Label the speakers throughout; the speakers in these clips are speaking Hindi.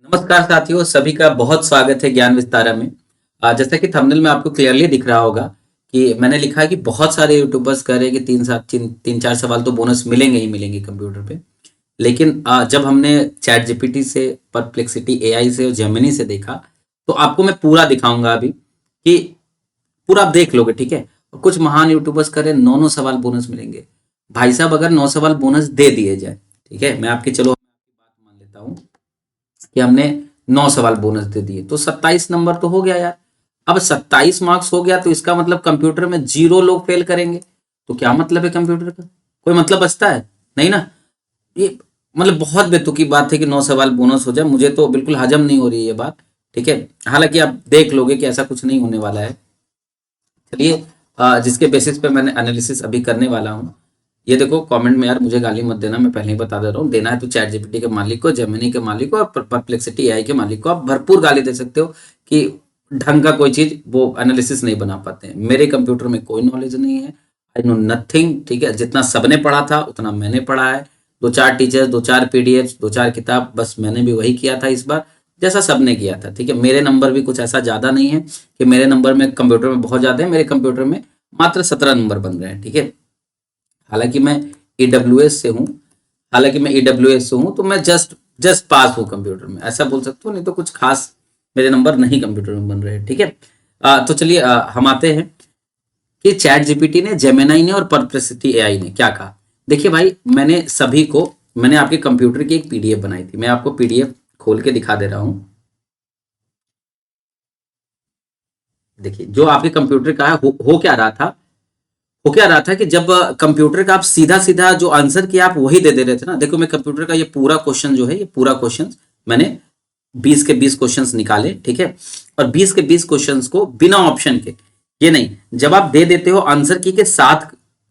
Speaker 1: नमस्कार साथियों, सभी का बहुत स्वागत है ज्ञान विस्तारा में। जैसा कि थंबनेल में आपको क्लियरली दिख रहा होगा कि मैंने लिखा है कि बहुत सारे यूट्यूबर्स कह रहे हैं कि तीन चार सवाल तो बोनस मिलेंगे ही मिलेंगे कंप्यूटर पे। लेकिन जब हमने चैट जीपीटी से, परप्लेक्सिटी एआई से और जेमिनी से देखा, तो आपको मैं पूरा दिखाऊंगा अभी कि पूरा आप देख लोगे, ठीक है। और कुछ महान यूट्यूबर्स कह रहे हैं 9 9 सवाल बोनस मिलेंगे। भाई साहब, अगर 9 सवाल बोनस दे दिए जाए, ठीक है, मैं आपकी चलो बात मान लेता हूँ कि हमने 9 सवाल बोनस दे दिए तो 27 नंबर तो हो गया यार। अब 27 मार्क्स हो गया तो इसका मतलब कंप्यूटर में 0 लोग फेल करेंगे। तो क्या मतलब है कंप्यूटर का? कोई मतलब बचता है? नहीं ना। ये मतलब बहुत बेतुकी बात है कि 9 सवाल बोनस हो जाए। मुझे तो बिल्कुल हजम नहीं हो रही है ये बात, ठीक है। हालांकि आप देख लोगे कि ऐसा कुछ नहीं होने वाला है। चलिए, जिसके बेसिस पे मैंने एनालिसिस अभी करने वाला हूँ। ये देखो, कमेंट में यार मुझे गाली मत देना, मैं पहले ही बता दे रहा हूँ। देना है तो चैट जीपीटी के मालिक को, जेमिनी के मालिक को और परप्लेक्सिटी एआई के मालिक को आप भरपूर गाली दे सकते हो कि ढंग का कोई चीज वो एनालिसिस नहीं बना पाते हैं। मेरे कंप्यूटर में कोई नॉलेज नहीं है, आई नो नथिंग, ठीक है। जितना सबने पढ़ा था उतना मैंने पढ़ा है। दो चार टीचर्स, दो चार पीडीएफ, दो चार किताब, बस मैंने भी वही किया था इस बार, जैसा सबने किया था, ठीक है। मेरे नंबर भी कुछ ऐसा ज्यादा नहीं है कि मेरे नंबर में कंप्यूटर में बहुत ज्यादा है। मेरे कंप्यूटर में मात्र 17 नंबर बन रहे हैं, ठीक है। हालांकि मैं ईडब्ल्यूएस से हूँ हालांकि मैं ईडब्ल्यूएस से हूँ, तो मैं जस्ट जस्ट पास हूँ कंप्यूटर में, ऐसा बोल सकता हूँ। नहीं तो कुछ खास मेरे नंबर नहीं कंप्यूटर में बन रहे हैं, ठीक है। तो चलिए, हम आते हैं कि चैट जीपीटी ने, जेमिनाई ने और परप्लेक्सिटी एआई ने क्या कहा। देखिए भाई, मैंने आपके कंप्यूटर की एक पीडीएफ बनाई थी। मैं आपको पीडीएफ खोल के दिखा दे रहा हूँ। देखिए, जो आपके कंप्यूटर का है, हो क्या रहा था। वो क्या रहा था कि जब कंप्यूटर का आप सीधा सीधा जो आंसर किया आप वही दे दे रहे थे ना। देखो, मैं कंप्यूटर का ये पूरा क्वेश्चन जो है, ये पूरा क्वेश्चन मैंने 20 के 20 क्वेश्चंस निकाले, ठीक है। और 20 के 20 क्वेश्चंस को बिना ऑप्शन के, ये नहीं, जब आप दे देते हो आंसर की के साथ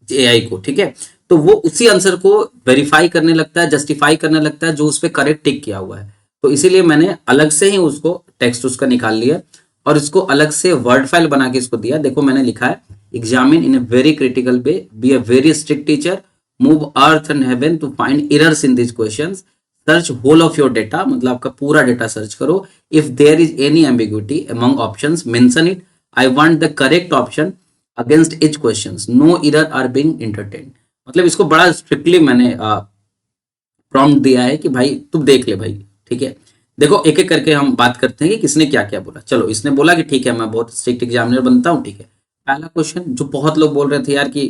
Speaker 1: एआई को, ठीक है, तो वो उसी आंसर को वेरीफाई करने लगता है, जस्टिफाई करने लगता है जो उस पर करेक्ट टिक किया हुआ है। तो इसीलिए मैंने अलग से ही उसको टेक्स्ट उसका निकाल लिया और इसको अलग से वर्ड फाइल बना के इसको दिया। देखो, मैंने लिखा है, examine in a very critical way, be a very strict teacher, move earth and heaven to find errors in this question, search whole of your data, मतलब आपका पूरा डेटा सर्च करो। If there is any ambiguity among options, mention it. I want the correct option against each questions, no error are being entertained. मतलब इसको बड़ा स्ट्रिक्टली मैंने प्रॉम्प्ट दिया है कि भाई तुम देख ले भाई, ठीक है। देखो, एक एक करके हम बात करते हैं कि किसने क्या क्या बोला। चलो, इसने बोला कि ठीक है, मैं बहुत स्ट्रिक्ट एग्जामिनर बनता हूँ, ठीक है। पहला क्वेश्चन जो बहुत लोग बोल रहे थे यार कि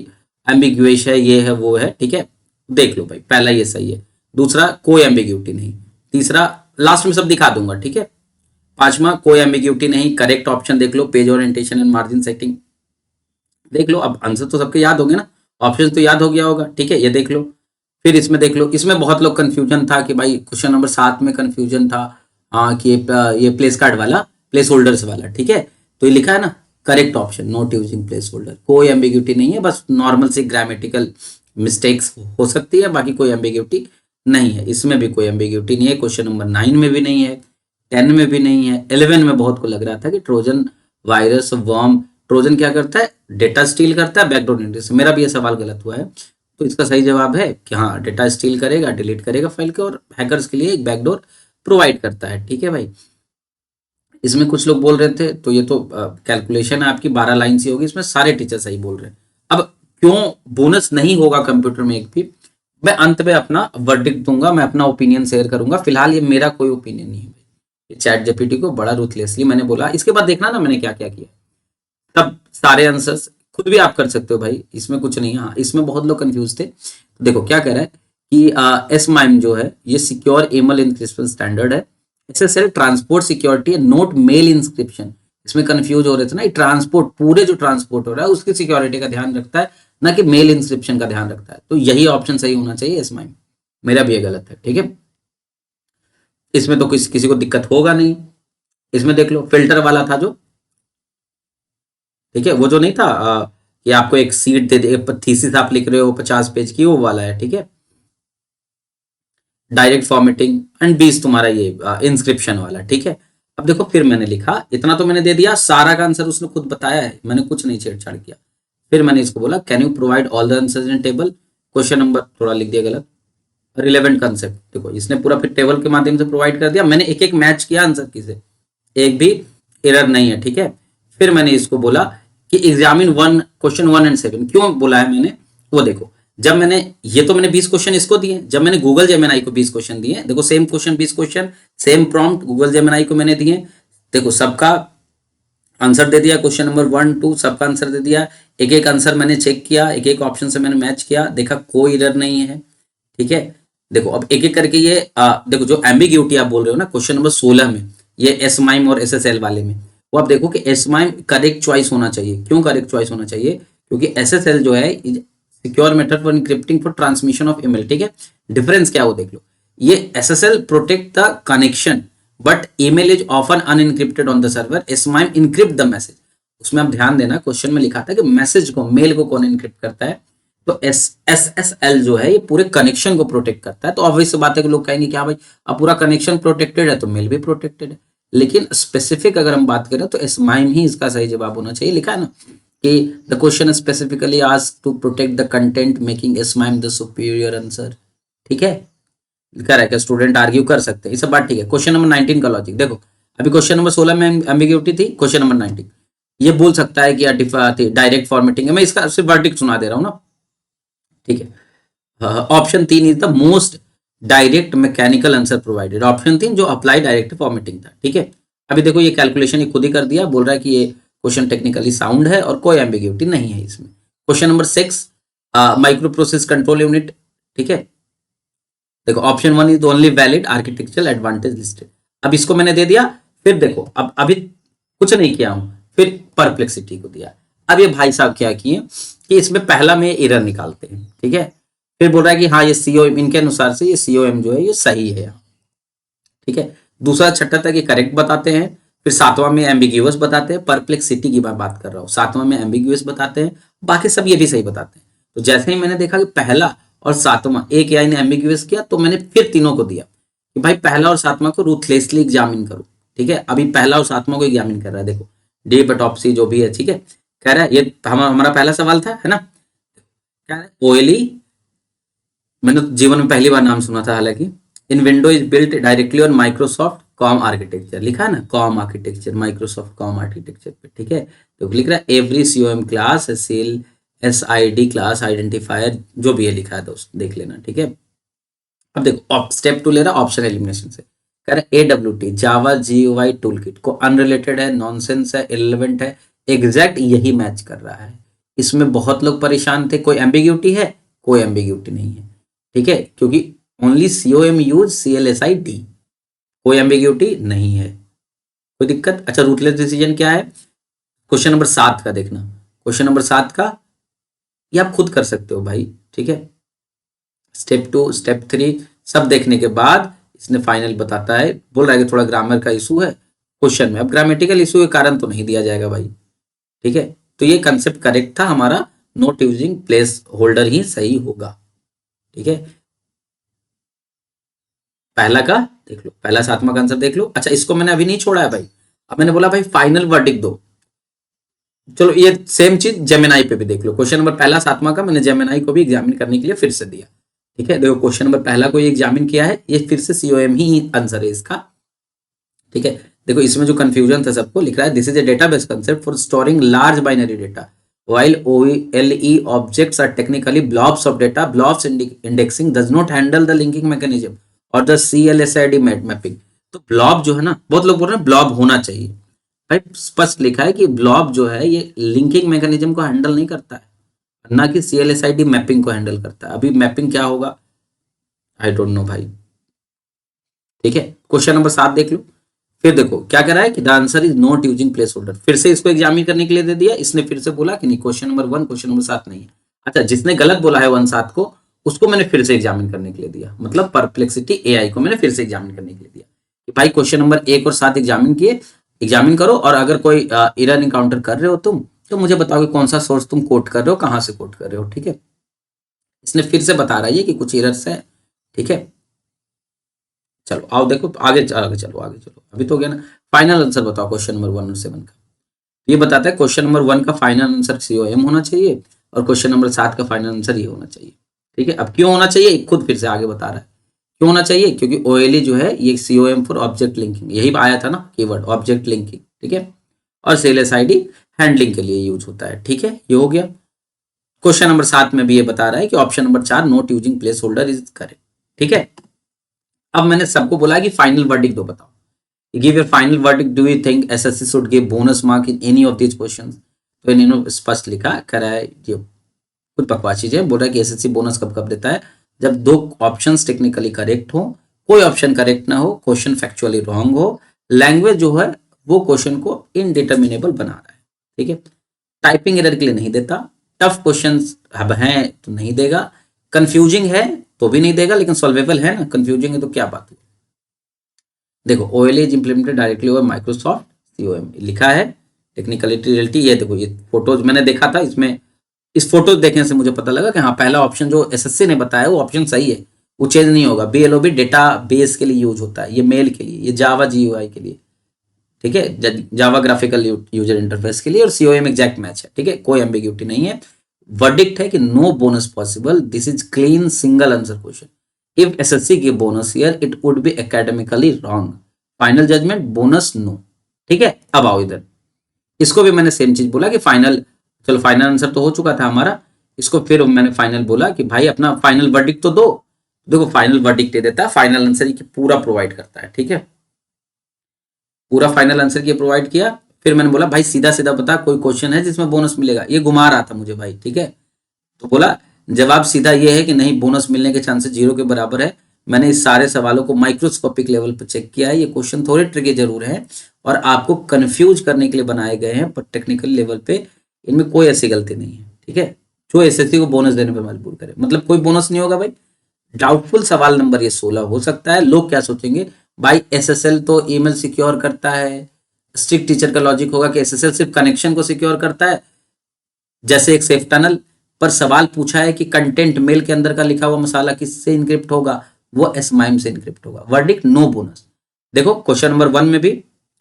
Speaker 1: एम्बिग्यूएश है, ये है वो है, ठीक है, देख लो भाई, पहला ये सही है। दूसरा, कोई एम्बिग्यूटी नहीं। तीसरा, लास्ट में सब दिखा दूंगा, ठीक है। पांचवा, कोई एम्बिग्यूटी नहीं, करेक्ट ऑप्शन देख लो, page orientation and margin setting देख लो। अब आंसर तो सबके याद होंगे ना, ऑप्शन तो याद हो गया होगा, ठीक है, ये देख लो। फिर इसमें देख लो, इसमें बहुत लोग कंफ्यूजन था कि भाई क्वेश्चन नंबर 7 में कंफ्यूजन था, कि ये प्लेस कार्ड वाला, प्लेस होल्डर्स वाला, ठीक है। तो ये लिखा है ना, correct option, not using place holder. कोई एम्बिग्यूटी नहीं है, बस नॉर्मल सी ग्रामेटिकल मिस्टेक्स हो सकती है, बाकी कोई एम्बिग्यूटी नहीं है। इसमें भी कोई एम्बिग्यूटी नहीं है, क्वेश्चन नंबर 9 में भी नहीं है, 10 में भी नहीं है। 11 में बहुत को लग रहा था कि ट्रोजन वायरस वर्म, ट्रोजन क्या करता है, डेटा स्टील करता है बैकडोर एंट्री से। मेरा भी ये सवाल गलत हुआ है, तो इसका सही जवाब है कि हाँ, डेटा स्टील करेगा, डिलीट करेगा फाइल के, और हैकर्स के लिए एक बैकडोर प्रोवाइड करता है, ठीक है भाई। इसमें कुछ लोग बोल रहे थे, तो ये तो कैलकुलेशन है आपकी 12 लाइन से होगी, इसमें सारे टीचर सही बोल रहे हैं। अब क्यों बोनस नहीं होगा कंप्यूटर में एक भी, मैं अंत में अपना वर्डिक्ट दूंगा, मैं अपना ओपिनियन शेयर करूंगा। फिलहाल ये मेरा कोई ओपिनियन नहीं है भाई। चैट जीपीटी को बड़ा रूथलेसली मैंने बोला, इसके बाद देखना ना मैंने क्या क्या किया। तब सारे आंसर्स खुद भी आप कर सकते हो भाई, इसमें कुछ नहीं है। हाँ, इसमें बहुत लोग कंफ्यूज थे। देखो क्या कह रहा है कि एस माइम जो है, ये सिक्योर ईमेल इंक्रिप्शन स्टैंडर्ड है, एसएसएल ट्रांसपोर्ट सिक्योरिटी है, नोट मेल इंस्क्रिप्शन। इसमें कंफ्यूज हो रहे थे ना, ट्रांसपोर्ट, पूरे जो ट्रांसपोर्ट हो रहा है उसकी सिक्योरिटी का ध्यान रखता है, ना कि मेल इंस्क्रिप्शन का ध्यान रखता है। तो यही ऑप्शन सही होना चाहिए एस माइम। मेरा भी ये गलत है, ठीक है। इसमें तो किसी को दिक्कत होगा नहीं। इसमें देख लो, फिल्टर वाला था जो, ठीक है, वो जो नहीं था, कि आपको एक सीट दे दे, थीसिस आप लिख रहे हो 50 पेज की, वो वाला है, ठीक है। डायरेक्ट फॉर्मेटिंग एंड 20 तुम्हारा ये इंस्क्रिप्शन वाला, ठीक है। अब देखो, फिर मैंने लिखा, इतना तो मैंने दे दिया, सारा का आंसर उसने खुद बताया है, मैंने कुछ नहीं छेड़छाड़ किया। फिर मैंने इसको बोला, can you provide all the answers in table. Question number थोड़ा लिख दिया गलत, रिलेवेंट कंसेप्ट। देखो इसने पूरा फिर टेबल के माध्यम से प्रोवाइड कर दिया, मैंने एक एक मैच किया आंसर की से, एक भी एरर नहीं है, ठीक है। फिर मैंने इसको बोला कि एग्जामिन वन क्वेश्चन 1 and 7। क्यों बोला है मैंने, वो देखो, जब मैंने ये तो मैंने 20 क्वेश्चन इसको दिए, जब मैंने गूगल जेमिनाई को 20 क्वेश्चन दिए, देखो same question 20 question same prompt Google Gemini को मैंने दिए, देखो सबका आंसर दे दिया, क्वेश्चन नंबर 1 2 सबका आंसर दे दिया, एक एक आंसर मैंने चेक किया, एक एक ऑप्शन से मैंने मैच किया, देखा कोई एरर नहीं है, ठीक है। देखो अब एक एक करके ये देखो जो एम्बिग्यूटी आप बोल रहे हो ना क्वेश्चन नंबर 16 में, ये एस माइम और एसएसएल वाले में, वो आप देखो कि एस माइम करेक्ट चॉइस होना चाहिए। क्यों करेक्ट चॉइस होना चाहिए, क्योंकि एसएसएल जो है secure method for encrypting for transmission of email, ठीक है। डिफरेंस क्या है वो देख लो, ये SSL protect the connection but email is often unencrypted on the server, S MIME encrypt the message. उसमें आप ध्यान देना क्वेश्चन में लिखा था कि मैसेज को, मेल को कौन इनक्रिप्ट करता है, तो एसएसएल जो है ये पूरे कनेक्शन को प्रोटेक्ट करता है। तो ऑब्वियस बात है कि लोग कहेंगे क्या भाई अब पूरा कनेक्शन प्रोटेक्टेड है तो मेल भी प्रोटेक्टेड है, लेकिन स्पेसिफिक अगर हम बात करें तो एसमाइम ही इसका सही जवाब होना चाहिए। लिखा है ना कि the question specifically asked to protect the content making S MIME the superior answer, ठीक है। लिखा है कि स्टूडेंट आर्ग्यू कर सकते हैं, ये सब बात ठीक है। क्वेश्चन नंबर 19 का लॉजिक देखो, अभी क्वेश्चन नंबर 16 में एम्बिग्यूटी थी, क्वेश्चन नंबर 19 ये बोल सकता है कि डायरेक्ट फॉर्मेटिंग है, मैं इसका सिर्फ वर्डिक्ट सुना दे रहा हूँ ना, ठीक है। Option 3 is the most direct mechanical answer provided, option 3 जो अप्लाई डायरेक्ट फॉर्मेटिंग था, ठीक है। अभी देखो ये कैलकुलेशन ये खुद ही कर दिया, बोल रहा है कि ये क्वेश्चन टेक्निकली साउंड है और कोई एम्बिग्यूटी नहीं है इसमें। Question number 6 micro process control unit, ठीक है। देखो option 1 is only valid architectural advantage listed, अब इसको मैंने दे दिया। फिर देखो अब अभी कुछ नहीं किया हूं, फिर परप्लेक्सिटी को दिया। अब ये भाई साहब क्या किए कि इसमें पहला में एरर निकालते हैं, ठीक है। फिर बोल रहा है कि हाँ ये सीओएम, इनके अनुसार से ये सीओएम जो है ये सही है, ठीक है। दूसरा छठा तक ये करेक्ट बताते हैं, फिर सातवां में एम्बिग्यूअस बताते हैं, परप्लेक्सिटी की बात कर रहा हूँ, सातवां में एम्बिग्यूअस बताते हैं, बाकी सब ये भी सही बताते हैं। तो जैसे ही मैंने देखा कि पहला और सातवां एक एआई ने एम्बिग्यूअस किया, तो मैंने फिर तीनों को दिया कि भाई पहला और सातवां को रूथलेसली एग्जामिन करो, ठीक है। अभी पहला और सातवां को एग्जामिन कर रहा है, देखो डी बटॉप्सी जो भी है, ठीक है। कह रहा है ये हमारा पहला सवाल था, है ना, क्या है ओएलई, मैंने जीवन में पहली बार नाम सुना था हालांकि। In window is built directly on Microsoft COM architecture, लिखा है ना COM architecture, Microsoft COM architecture पे, ठीक है। तो लिख रहा है every COM class CLSID class identifier, जो भी है लिखा है दोस्त देख लेना, ठीक है। अब देखो स्टेप 2 ले रहा ऑप्शन एलिमिनेशन से, कह रहा है AWT जावा GUI टूल किट को अनरिलेटेड है, नॉनसेंस है, इररिलेवेंट है, एग्जैक्ट यही मैच कर रहा है। इसमें बहुत लोग परेशान थे, कोई एम्बिग्यूटी है, कोई एम्बिग्यूटी नहीं है, ठीक है, क्योंकि ओनली सीओएम यूज CLSID, कोई एम्बिग्यूटी नहीं है, कोई दिक्कत। अच्छा रूटलेस डिसीजन क्या है, क्वेश्चन नंबर 7 का देखना, क्वेश्चन नंबर 7 का ये आप खुद कर सकते हो भाई, ठीक है। स्टेप 2 स्टेप 3 सब देखने के बाद इसने फाइनल बताता है, बोल रहा है कि थोड़ा ग्रामर का इशू है क्वेश्चन में, अब ग्रामेटिकल इशू के कारण तो नहीं दिया जाएगा भाई, ठीक है। तो ये कंसेप्ट करेक्ट था हमारा, नोट यूजिंग प्लेस होल्डर ही सही होगा, ठीक है। पहला का देख लो, पहला सातवां का आंसर देख लो। अच्छा इसको मैंने अभी नहीं छोड़ा है भाई, अब मैंने बोला भाई फाइनल वर्डिक्ट दो, चलो ये सेम चीज जेमिनाई पे भी देख लो। क्वेश्चन नंबर पहला सातवां का मैंने जेमिनाई को भी एग्जामिन करने के लिए फिर से दिया, ठीक है। देखो क्वेश्चन नंबर पहला को ये एग्जामिन किया है, ये फिर से सीओएम ही आंसर है इसका, ठीक है। देखो इसमें जो कंफ्यूजन था सबको, लिख रहा है this is a database concept for storing large binary data while OLE objects are technically blobs of data, blobs indexing does not handle the linking mechanism or the CLSID mapping। तो ब्लॉब जो है ना, बहुत लोग बोल रहे हैं ब्लॉब होना चाहिए, भाई स्पष्ट लिखा है कि ब्लॉब जो है ये लिंकिंग मैकेनिज्म को हैंडल नहीं करता है, ना कि CLSID मैपिंग को हैंडल करता है। अभी मैपिंग क्या होगा आई डोंट नो भाई, ठीक है। क्वेश्चन नंबर 7 देख लो, फिर देखो क्या कह रहा है कि the answer is not using place holder, फिर से इसको एग्जामिन करने के लिए दे दिया। इसने फिर से बोला कि नहीं क्वेश्चन नंबर 1 क्वेश्चन नंबर 7 नहीं है। अच्छा जिसने गलत बोला है 1 7 को, उसको मैंने फिर से एग्जामिन करने के लिए दिया, मतलब परप्लेक्सिटी AI को मैंने फिर से एग्जामिन करने के लिए दिया कि भाई क्वेश्चन नंबर 1 और 7 एग्जामिन करो, और अगर कोई एरर इनकाउंटर कर रहे हो तुम, तो मुझे बताओ कि कौन सा सोर्स तुम कोट कर रहे हो, कहां से कोट कर रहे हो, ठीक है। इसने फिर से बता रहा है कि कुछ एरर्स है, ठीक है। चलो आओ देखो आगे आगे चलो अभी तो हो गया ना। फाइनल आंसर बताओ क्वेश्चन नंबर 1 और 7 का, ये बताता है क्वेश्चन नंबर 1 का फाइनल आंसर COM होना चाहिए और क्वेश्चन नंबर 7 का फाइनल आंसर ये होना चाहिए, ठीक है, अब क्यों होना चाहिए खुद फिर से आगे बता रहा है क्यों होना चाहिए, क्योंकि ओएलई जो है ये COM फॉर ऑब्जेक्ट लिंकिंग, यही आया था ना कीवर्ड ऑब्जेक्ट लिंकिंग, ठीक है, और CLS-ID हैंडलिंग के लिए यूज होता है, ठीक है, ये हो गया। क्वेश्चन नंबर 7 में भी ये बता रहा है कि option number 4 note using place holder is correct, ठीक है। अब मैंने सबको बोला कि फाइनल वर्डिक्ट दो, बताओ, give your final verdict, do you think SSC should give bonus mark in any of these questions. तो इन्होंने स्पष्ट लिखा कर रहा है, ये कुछ बकवास चीजें बोल रहा है कि एसएससी बोनस कब कब देता है, जब दो ऑप्शंस टेक्निकली करेक्ट हो, कोई ऑप्शन करेक्ट ना हो, क्वेश्चन फैक्चुअली रॉन्ग हो, लैंग्वेज जो है वो क्वेश्चन को इनडिटर्मिनेबल बना रहा है, ठीक है। टाइपिंग एरर के लिए नहीं देता, टफ क्वेश्चन अब हैं तो नहीं देगा, कंफ्यूजिंग है तो भी नहीं देगा, लेकिन सॉल्वेबल है ना, कंफ्यूजिंग है तो क्या बात है। देखो OLE is implemented directly over Microsoft COM लिखा है, टेक्निकलिटी रियलिटी, ये देखो ये फोटोज मैंने देखा था, इसमें इस फोटो देखने से मुझे पता लगा कि हाँ पहला ऑप्शन जो एसएससी ने बताया वो ऑप्शन सही है, वो चेंज नहीं होगा। BLOB डेटा बेस के लिए यूज होता है, ये मेल के लिए, ये जावा GUI के लिए, ठीक है, जावा ग्राफिकल यूजर इंटरफेस के लिए, और COM एग्जैक्ट मैच है, ठीक है, कोई एम्बिग्यूटी नहीं है। वर्डिक्ट है कि no bonus possible, this is clean single answer question, if SSC give bonus here it would be academically wrong, final judgement bonus no, ठीक है। अब आओ इधर, इसको भी मैंने सेम चीज बोला कि फाइनल, चलो फाइनल आंसर तो हो चुका था हमारा, इसको फिर मैंने फाइनल बोला कि भाई अपना फाइनल वर्डिक्ट तो दो। देखो फाइनल वर्डिक्ट दे देता है, फाइनल आंसर की पूरा प्रोवाइड करता है, ठीक है, पूरा फाइनल आंसर की प्रोवाइड किया। फिर मैंने बोला भाई सीधा सीधा बता कोई क्वेश्चन है जिसमें बोनस मिलेगा, ये घुमा रहा था मुझे भाई, ठीक है, तो बोला जवाब सीधा ये है कि नहीं, बोनस मिलने के चांसेस 0 के बराबर है। मैंने इस सारे सवालों को माइक्रोस्कोपिक लेवल पर चेक किया है, ये क्वेश्चन थोड़े ट्रिकी जरूर है और आपको कंफ्यूज करने के लिए बनाए गए हैं, पर टेक्निकल लेवल पे इनमें कोई ऐसी गलती नहीं है, ठीक है, जो एसएससी को बोनस देने पर मजबूर करे, मतलब कोई बोनस नहीं होगा भाई। डाउटफुल सवाल नंबर ये 16 हो सकता है। लोग क्या सोचेंगे, भाई SSL तो ईमेल सिक्योर करता है, स्ट्रिक्ट टीचर का लॉजिक होगा कि SSL सिर्फ कनेक्शन को सिक्योर करता है, जैसे एक सेफ टनल। पर सवाल पूछा है कि कंटेंट मेल के अंदर का लिखा हुआ मसाला किससे इनक्रिप्ट होगा, वो SMIME से इनक्रिप्ट होगा। Verdict no bonus. देखो क्वेश्चन नंबर 1 में भी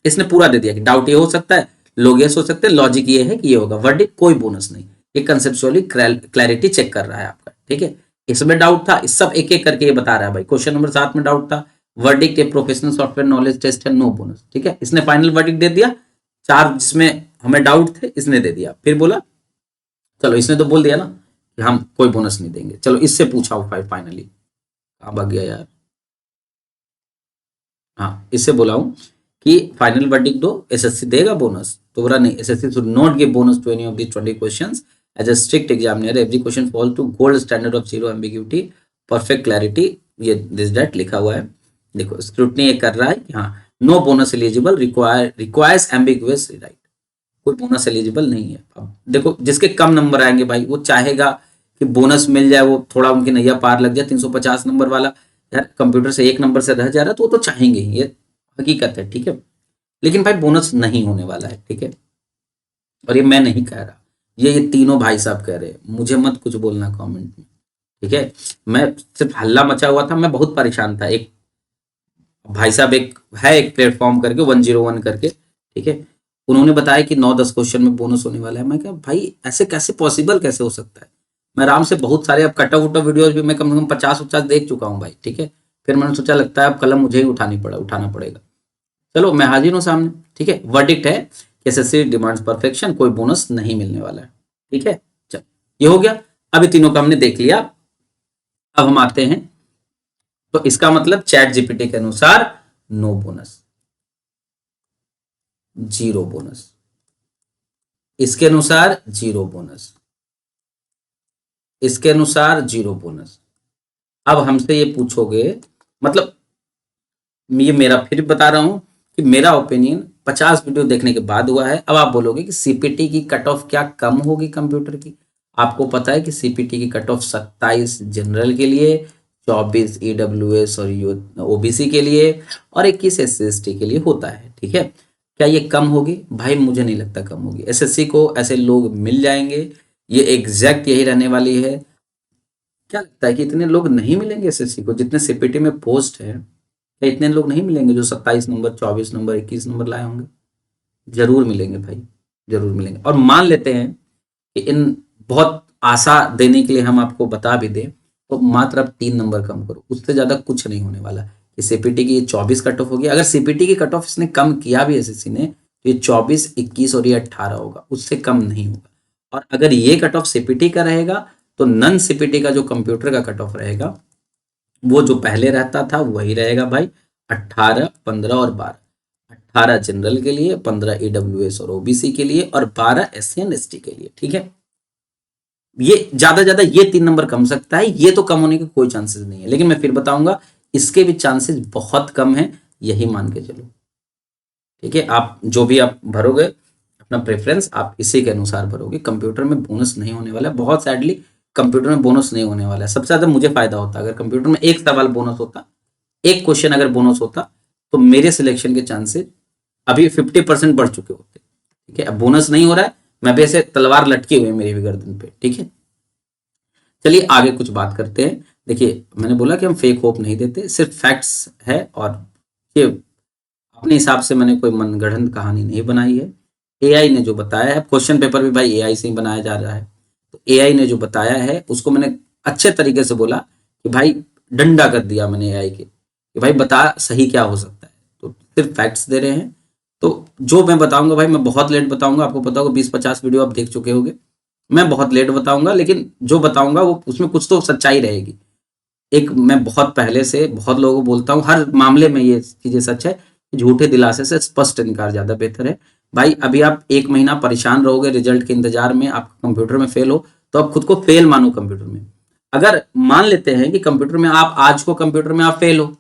Speaker 1: इसने पूरा दे दिया कि डाउट ये हो सकता है, लोग ये सोच सकते हैं, लॉजिक ये है कि ये होगा। वर्डिक्ट कोई बोनस नहीं, ये कंसेप्चुअली क्लैरिटी चेक कर रहा है आपका, ठीक है। इसमें डाउट था, इस सब एक एक करके ये बता रहा है भाई। क्वेश्चन नंबर 7 में डाउट था, verdict a professional software knowledge test है, नो बोनस, ठीक है। इसने फाइनल वर्डिक्ट दे दिया, 4 जिसमें हमें डाउट थे इसने दे दिया। फिर बोला चलो, इसने तो बोल दिया ना कि हम कोई बोनस नहीं देंगे, चलो इससे पूछा हो फाइनली, कहाँ भाग गया यार, हाँ इससे बोला हूँ कि फाइनल वर्डिक्ट दो, एसएससी देगा बोनस, तो बोला नहीं, SSC should not give bonus to any of the 20 questions as a strict examiner, every question fall to gold standard of zero ambiguity, perfect clarity, ये दिस दैट लिखा हुआ है। देखो स्क्रूटनी ये कर रहा है कि हाँ no bonus eligible, requires ambiguous right, कोई बोनस एलिजिबल नहीं है। अब देखो जिसके कम नंबर आएंगे भाई वो चाहेगा कि बोनस मिल जाए, वो थोड़ा उनकी नैया पार लग जाए। 350 नंबर वाला यार कंप्यूटर से 1 नंबर से रह जा रहा है तो वो तो चाहेंगे ही, ये हकीकत है, ठीक है। लेकिन भाई बोनस नहीं होने वाला है, ठीक है, और ये मैं नहीं कह रहा, ये तीनों भाई साहब कह रहे हैं, मुझे मत कुछ बोलना कमेंट में, ठीक है। मैं सिर्फ हल्ला मचा हुआ था, मैं बहुत परेशान था। एक भाई साहब एक है, एक प्लेटफॉर्म करके 101 करके, ठीक है, उन्होंने बताया कि 9-10 क्वेश्चन में बोनस होने वाला है। मैं कहा भाई ऐसे कैसे पॉसिबल, कैसे हो सकता है। मैं आराम से बहुत सारे अब कटा उटा वीडियोज भी मैं कम से कम 50-50 देख चुका हूँ भाई, ठीक है। फिर मैंने सोचा लगता है अब कलम मुझे ही उठाना पड़ेगा। चलो मैं हाजिर हूँ सामने, ठीक है। वर्डिक्ट है एसएससी डिमांड्स परफेक्शन, कोई बोनस नहीं मिलने वाला है, ठीक है। चलो ये हो गया, अभी तीनों का हमने देख लिया। अब हम आते हैं, तो इसका मतलब चैट जीपीटी के अनुसार नो बोनस, 0 बोनस, इसके अनुसार 0 बोनस, इसके अनुसार 0 बोनस। अब हमसे ये पूछोगे, मतलब ये मेरा फिर बता रहा हूं कि मेरा ओपिनियन 50 वीडियो देखने के बाद हुआ है। अब आप बोलोगे कि सीपीटी की कट ऑफ क्या कम होगी कंप्यूटर की। आपको पता है कि सीपीटी की कट ऑफ 27 जनरल के लिए, 24 ईडब्ल्यूएस और ओबीसी के लिए और 21 SC/ST के लिए होता है, ठीक है। क्या ये कम होगी? भाई मुझे नहीं लगता कम होगी। एसएससी को ऐसे लोग मिल जाएंगे, ये एग्जैक्ट यही रहने वाली है। क्या लगता है कि इतने लोग नहीं मिलेंगे एसएससी को जितने सीपीटी में पोस्ट है? क्या इतने लोग नहीं मिलेंगे जो 27 नंबर, 24 नंबर, 21 नंबर लाए होंगे? जरूर मिलेंगे भाई, जरूर मिलेंगे। और मान लेते हैं कि इन बहुत आशा देने के लिए हम आपको बता भी दें तो मात्र आप 3 नंबर कम करो, उससे ज्यादा कुछ नहीं होने वाला। कि सीपीटी की 24 कट ऑफ होगी, अगर सीपीटी की कट ऑफ इसने कम किया भी एसएससी ने तो ये 24, 21 और ये 18 होगा, उससे कम नहीं होगा। और अगर ये कट ऑफ सीपीटी का रहेगा तो नन सीपीटी का जो कंप्यूटर का कट ऑफ रहेगा वो जो पहले रहता था वही रहेगा भाई, 18, 15 और 12। 18 जनरल के लिए, 15 ईडब्ल्यूएस और ओबीसी के लिए और 12 एससी एंड एसटी के लिए। ठीक है, ये ज्यादा ये 3 नंबर कम सकता है, ये तो कम होने के कोई चांसेस नहीं है, लेकिन मैं फिर बताऊंगा इसके भी चांसेस बहुत कम है, यही मान के चलो। ठीक है, आप जो भी आप भरोगे अपना प्रेफरेंस आप इसी के अनुसार भरोगे। कंप्यूटर में बोनस नहीं होने वाला है, बहुत सैडली कंप्यूटर में बोनस नहीं होने वाला है। सबसे ज्यादा मुझे फायदा होता अगर कंप्यूटर में एक सवाल बोनस होता, एक क्वेश्चन अगर बोनस होता, तो मेरे सिलेक्शन के चांसेस अभी 50% बढ़ चुके होते। ठीक है, अब बोनस नहीं हो रहा है, मैं भी ऐसे तलवार लटकी हुई है मेरी भी गर्दन पे। ठीक है, चलिए आगे कुछ बात करते हैं। देखिए मैंने बोला कि हम फेक होप नहीं देते, सिर्फ फैक्ट्स है, और ये अपने हिसाब से मैंने कोई मनगढ़ंत कहानी नहीं बनाई है। एआई ने जो बताया है, क्वेश्चन पेपर भी भाई एआई से ही बनाया जा रहा है, तो एआई ने जो बताया है उसको मैंने अच्छे तरीके से बोला कि भाई डंडा कर दिया मैंने एआई के कि भाई बता सही क्या हो सकता है, तो सिर्फ फैक्ट्स दे रहे हैं। तो जो मैं बताऊंगा भाई मैं बहुत लेट बताऊंगा, आपको पता होगा 20-50 वीडियो आप देख चुके होंगे, मैं बहुत लेट बताऊंगा, लेकिन जो बताऊंगा वो उसमें कुछ तो सच्चाई रहेगी। एक मैं बहुत पहले से बहुत लोगों को बोलता हूँ, हर मामले में ये चीजें सच है, झूठे दिलासे से स्पष्ट इनकार ज्यादा बेहतर है। भाई अभी आप 1 महीना परेशान रहोगे रिजल्ट के इंतजार में, आप कंप्यूटर में फेल हो तो आप खुद को फेल मानो कंप्यूटर में। अगर मान लेते हैं कि कंप्यूटर में आप आज को कंप्यूटर में आप फेल हो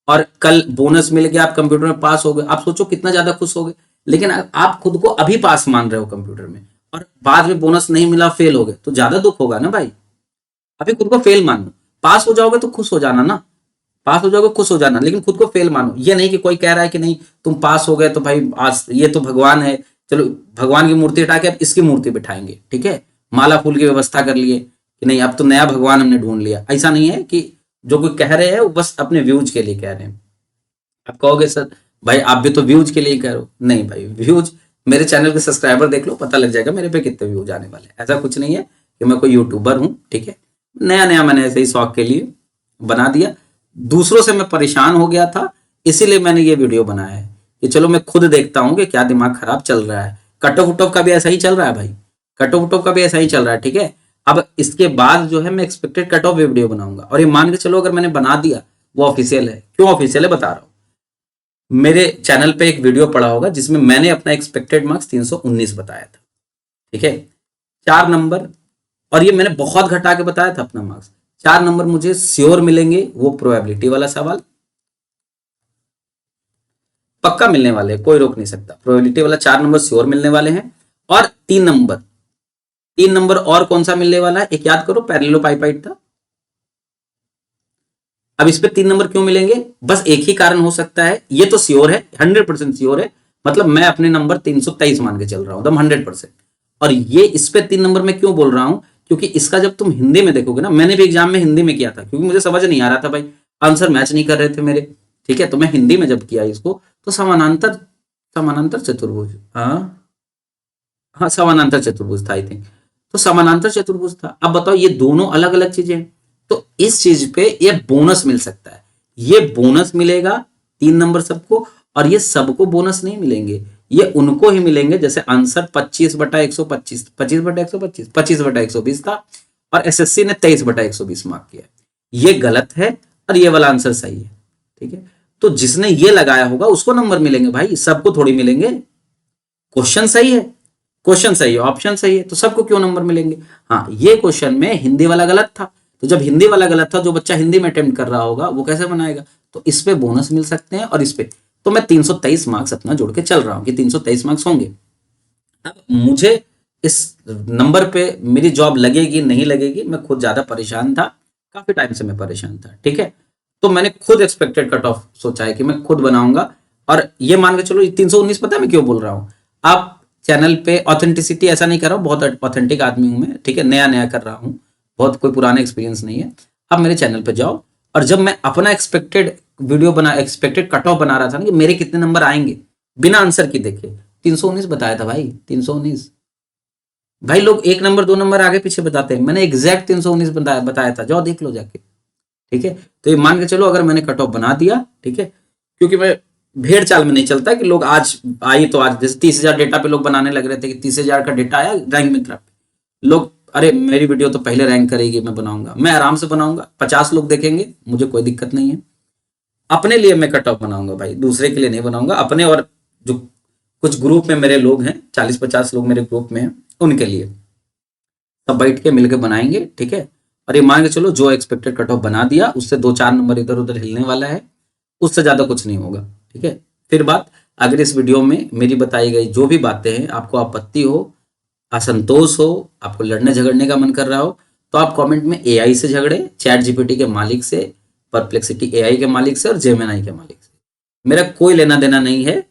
Speaker 1: और कल बोनस मिल गया आप कंप्यूटर में पास हो गए, आप सोचो कितना ज्यादा खुश हो गए। लेकिन आप खुद को अभी पास मान रहे हो कंप्यूटर में और बाद में बोनस नहीं मिला फेल हो गए, तो ज्यादा दुख होगा ना भाई। अभी खुद को फेल मानो, पास हो जाओगे तो खुश हो जाना ना, पास हो जाओगे खुश हो जाना, लेकिन खुद को फेल मानो। ये नहीं कि कोई कह रहा है कि नहीं तुम पास हो गए तो भाई आज ये तो भगवान है, चलो भगवान की मूर्ति हटा के अब इसकी मूर्ति बिठाएंगे। ठीक है, माला फूल की व्यवस्था कर लिए कि नहीं अब तो नया भगवान हमने ढूंढ लिया। ऐसा नहीं है कि जो कोई कह रहे हैं वो बस अपने व्यूज के लिए कह रहे हैं। आप कहोगे सर भाई आप भी तो व्यूज के लिए कह रहे हो, नहीं भाई व्यूज, मेरे चैनल के सब्सक्राइबर देख लो पता लग जाएगा मेरे पे कितने व्यूज आने वाले हैं। ऐसा कुछ नहीं है कि मैं कोई यूट्यूबर हूँ। ठीक है, नया नया मैंने ऐसे ही शौक के लिए बना दिया, दूसरों से मैं परेशान हो गया था, इसीलिए मैंने ये वीडियो बनाया है कि चलो मैं खुद देखता हूँ कि क्या दिमाग खराब चल रहा है। कट ऑफ उट ऑफ का भी ऐसा ही चल रहा है भाई, कट ऑफ उट ऑफ का भी ऐसा ही चल रहा है। ठीक है, अब इसके बाद जो है मैं एक्सपेक्टेड कट ऑफ वीडियो बनाऊंगा, और ये मान के चलो अगर मैंने बना दिया वो ऑफिशियल है। क्यों ऑफिशियल है बता रहा हूँ, मेरे चैनल पे एक वीडियो पड़ा होगा जिसमें मैंने अपना एक्सपेक्टेड मार्क्स 319 बताया था। ठीक है, 4 नंबर, और ये मैंने बहुत घटा के बताया था अपना मार्क्स। 4 नंबर मुझे श्योर मिलेंगे, वो प्रोबेबिलिटी वाला सवाल पक्का मिलने वाले हैं, कोई रोक नहीं सकता। प्रोबेबिलिटी वाला 4 नंबर श्योर मिलने वाले हैं। और 3 नंबर, 3 नंबर और कौन सा मिलने वाला है, एक याद करो पैरेललोपाइपाइड था। अब इस पे 3 नंबर क्यों मिलेंगे, बस एक ही कारण हो सकता है, ये तो श्योर है 100% श्योर है, मतलब मैं अपने नंबर 323 मान के चल रहा हूं एकदम 100%। और ये इस पे 3 नंबर में क्यों बोल रहा हूं, क्योंकि इसका जब तुम हिंदी में देखोगे ना, मैंने भी एग्जाम में हिंदी में किया था क्योंकि मुझे समझ नहीं आ रहा था भाई, आंसर मैच नहीं कर रहे थे मेरे। ठीक है, तो मैं हिंदी में जब किया इसको तो समानांतर, समानांतर चतुर्भुज, हाँ हाँ समानांतर चतुर्भुज था आई थिंक, तो समानांतर चतुर्भुज था। अब बताओ ये दोनों अलग अलग चीजें हैं, तो इस चीज पे ये बोनस मिल सकता है, ये बोनस मिलेगा 3 नंबर सबको, और ये सबको बोनस नहीं मिलेंगे, ये उनको ही मिलेंगे जैसे आंसर 25/125, 25/125, 25/120 था, और एसएससी ने 23/120 मार्क किया। ये गलत है और ये वाला आंसर सही है। ठीक है, तो जिसने ये लगाया होगा उसको नंबर मिलेंगे भाई, सबको थोड़ी मिलेंगे। क्वेश्चन सही है, क्वेश्चन सही है, ऑप्शन सही है, तो सबको क्यों नंबर मिलेंगे। हाँ ये क्वेश्चन में हिंदी वाला गलत था, तो जब हिंदी वाला गलत था जो बच्चा हिंदी में अटेम्प्ट कर रहा होगा वो कैसे बनाएगा, तो इस पे बोनस मिल सकते हैं और इस पे। तो मैं 323 मार्क्स अपना जोड़ के चल रहा हूं कि 323 मार्क्स होंगे। अब मुझे इस नंबर पे मेरी जॉब लगेगी नहीं लगेगी, मैं खुद ज्यादा परेशान था, काफी टाइम से मैं परेशान था। ठीक है, तो मैंने खुद एक्सपेक्टेड कट ऑफ सोचा है कि मैं खुद बनाऊंगा, और ये मान के चलो 319 पता है मैं क्यों बोल रहा हूँ। आप चैनल पे ऑथेंटिसिटी ऐसा नहीं कर रहा हूँ, बहुत ऑथेंटिक आदमी हूं मैं। ठीक है, नया नया कर रहा हूँ, बहुत कोई पुराना एक्सपीरियंस नहीं है। अब मेरे चैनल पे जाओ, और जब मैं अपना एक्सपेक्टेड वीडियो बना, एक्सपेक्टेड कट ऑफ बना रहा था ना कि मेरे कितने नंबर आएंगे बिना आंसर की, देखे 319 बताया था भाई, 319। भाई लोग 1 नंबर 2 नंबर आगे पीछे बताते हैं, मैंने एग्जैक्ट 319 बताया था, जाओ देख लो जाके। ठीक है, तो ये मान के चलो अगर मैंने कट ऑफ बना दिया, ठीक है, क्योंकि मैं भेड़ चाल में नहीं चलता कि लोग आज आई तो आज, जैसे 30,000 डेटा पे लोग बनाने लग रहे थे कि 30,000 का डेटा आया रैंक मित्रा पे, लोग अरे मेरी वीडियो तो पहले रैंक करेगी, मैं बनाऊंगा, मैं आराम से बनाऊंगा, 50 लोग देखेंगे, मुझे कोई दिक्कत नहीं है। अपने लिए मैं कट ऑफ बनाऊंगा भाई, दूसरे के लिए नहीं बनाऊंगा, अपने और जो कुछ ग्रुप में मेरे लोग हैं, 40-50 लोग मेरे ग्रुप में हैं, उनके लिए सब बैठ के मिलकर बनाएंगे। ठीक है, और ये मान के चलो जो एक्सपेक्टेड कट ऑफ बना दिया उससे 2-4 नंबर इधर उधर हिलने वाला है, उससे ज्यादा कुछ नहीं होगा। ठीक है, फिर बात, अगर इस वीडियो में मेरी बताई गई जो भी बातें हैं आपको आपत्ति हो, असंतोष हो, आपको लड़ने झगड़ने का मन कर रहा हो, तो आप कमेंट में एआई से झगड़े, चैट जीपीटी के मालिक से, परप्लेक्सिटी एआई के मालिक से और जेमिनाई के मालिक से, मेरा कोई लेना देना नहीं है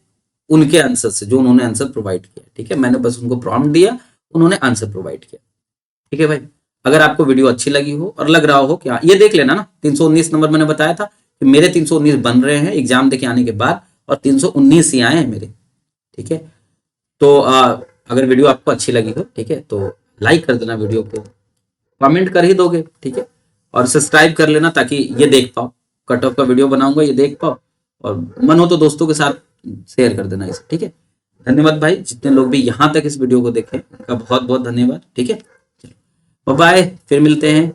Speaker 1: उनके आंसर से जो उन्होंने आंसर प्रोवाइड किया। ठीक है, मैंने बस उनको प्रॉम्प्ट दिया, उन्होंने आंसर प्रोवाइड किया। ठीक है भाई, अगर आपको वीडियो अच्छी लगी हो और लग रहा हो कि हाँ, ये देख लेना ना, 319 नंबर मैंने बताया था कि मेरे 319 बन रहे हैं एग्जाम देके आने के बाद, और 319 ही आए हैं मेरे। ठीक है, तो अगर वीडियो आपको अच्छी लगी हो, ठीक है, तो लाइक कर देना वीडियो को, कमेंट कर ही दोगे। ठीक है, और सब्सक्राइब कर लेना ताकि ये देख पाओ, कट ऑफ का वीडियो बनाऊंगा ये देख पाओ, और मन हो तो दोस्तों के साथ शेयर कर देना इसे। ठीक है, धन्यवाद भाई, जितने लोग भी यहाँ तक इस वीडियो को देखें उनका बहुत बहुत धन्यवाद। ठीक है, बाय बाय, फिर मिलते हैं।